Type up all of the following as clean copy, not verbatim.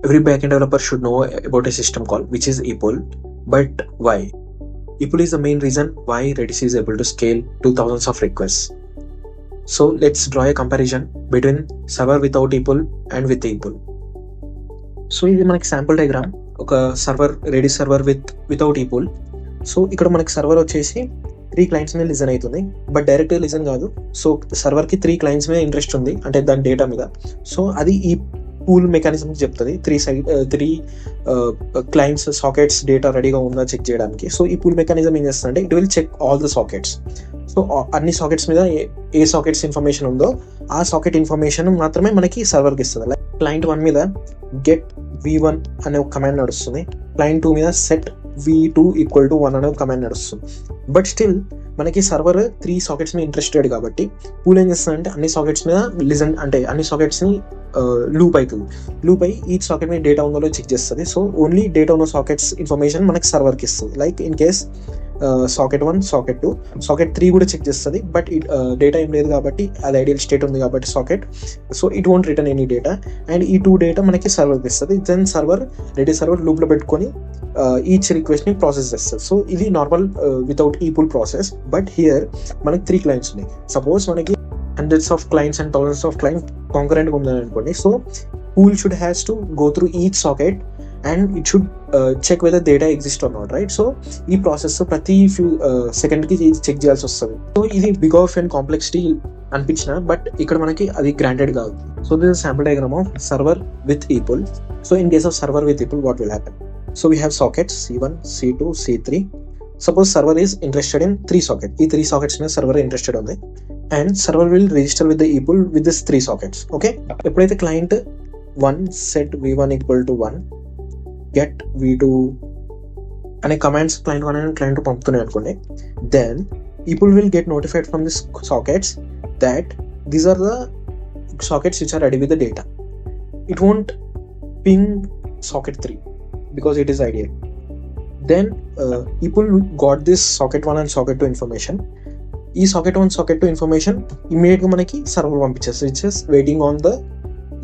Every backend developer should know about a system call, which is ePool. But why? ePool is the main reason why Redis is able to scale to thousands of requests. So let's draw a comparison between server without ePool and with ePool. So ఇది మనకి sample diagram, ఒక server Redis server without ePool. So ఇక్కడ మనకి server వచ్చేసి 3 clients మీద listen అవుతుంది, but direct listen కాదు. So సర్వర్కి 3 clients మీద ఇంట్రెస్ట్ ఉంది, అంటే దాని డేటా మీద. సో అది ఈ పూల్ మెకానిజం చెప్తుంది 3 క్లయింట్స్ సాకెట్స్ డేటా రెడీగా ఉందా చెక్ చేయడానికి. సో ఈ పూల్ మెకానిజం ఏం చేస్తుందంటే it will check all the sockets. So అన్ని సాకెట్స్ మీద ఏ సాకెట్స్ ఇన్ఫర్మేషన్ ఉందో ఆ సాకెట్ ఇన్ఫర్మేషన్ మాత్రమే మనకి సర్వర్కి ఇస్తుంది. లైక్ క్లయింట్ 1 మీద గెట్ v1 అనే ఒక కమాండ్ నడుస్తుంది, క్లయింట్ 2 మీద సెట్ v2 ఈక్వల్ టు 1 అనే ఒక కమాండ్ నడుస్తుంది. బట్ స్టిల్ మనకి సర్వర్ 3 సాకెట్స్ మీద ఇంట్రెస్టెడ్ కాబట్టి పూల్ ఏం చేస్తుందంటే అన్ని సాకెట్స్ మీద లిజన్, అంటే అన్ని సాకెట్స్ని లూప్ అవుతుంది. లూప్ అయ్యి ఈ సాకెట్ మీద డేటా ఉందో చెక్ చేస్తుంది. సో ఓన్లీ డేటా ఉన్న సాకెట్స్ ఇన్ఫర్మేషన్ మనకి సర్వర్కి ఇస్తుంది. Like in case socket 1, socket 2, socket 3 కూడా చెక్ చేస్తుంది, బట్ డేటా ఏం లేదు కాబట్టి అది ఐడియల్ స్టేట్ ఉంది కాబట్టి socket. So it won't return any data, and ఈ 2 డేటా మనకి సర్వర్కి ఇస్తుంది. దెన్ సర్వర్ రెడీ సర్వర్ లూప్లో పెట్టుకొని ఈచ్ రిక్వెస్ట్ని ప్రాసెస్ చేస్తుంది. సో ఇది normal without ePool process. But here మనకి 3 clients ఉన్నాయి. సపోజ్ మనకి hundreds of clients and thousands of clients కాంకరెంట్గా ఉందని అనుకోండి. So pool should has to go through each socket and it should check whether data exist or not, right? So ఈ process ప్రతి few సెకండ్కి check చేయాల్సి వస్తుంది. So ఇది big of and complexity అనిపించిన, బట్ ఇక్కడ మనకి అది గ్రాంటెడ్ కాదు. So this is sample diagram of server with ePool. So in case of server with ePool what will happen? So we have sockets C1, C2, C3. Suppose server is interested in 3 sockets. ఈ 3 sockets మీద server interested ఉంది, and server will register with the ePool with this 3 sockets. Okay? ఎప్పుడైతే client 1 set v1 equal to 1, get v2 అనే commands client 1 and client 2 పంపుతున్నాయి అనుకోండి, then ePool will get notified from this sockets that these are the sockets which are ready with the data. It won't ping socket 3 because it is ideal. Then ePool got this socket 1 and socket 2 information. ఈ socket 1, socket 2 information ఇమ్మీడియట్గా మనకి server పంపించేస్తుంది, which is waiting on the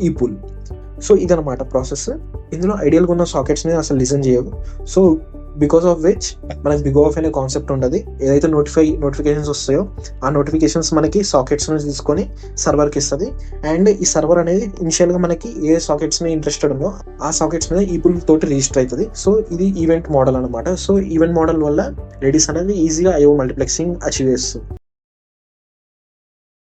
ePool. So ఇదన్నమాట ప్రాసెస్. ఇందులో ఐడియల్గా ఉన్న సాకెట్స్ని అసలు లిజన్ చేయవు. సో బికాస్ ఆఫ్ విచ్ మనకి బిగ్ ఆఫ్ అనే కాన్సెప్ట్ ఉండదు. ఏదైతే నోటిఫికేషన్స్ వస్తాయో ఆ నోటిఫికేషన్స్ మనకి సాకెట్స్ నుంచి తీసుకొని సర్వర్కి ఇస్తుంది. అండ్ ఈ సర్వర్ అనేది ఇనిషియల్గా మనకి ఏ సాకెట్స్ మీద ఇంట్రెస్టెడ్ ఉందో ఆ సాకెట్స్ మీద ePool తోటి రిజిస్టర్ అవుతుంది. సో ఇది ఈవెంట్ మోడల్ అనమాట. సో ఈవెంట్ మోడల్ వల్ల రెడిస్ అనేది ఈజీగా IO మల్టీప్లెక్సింగ్ అచీవ్ చేస్తుంది.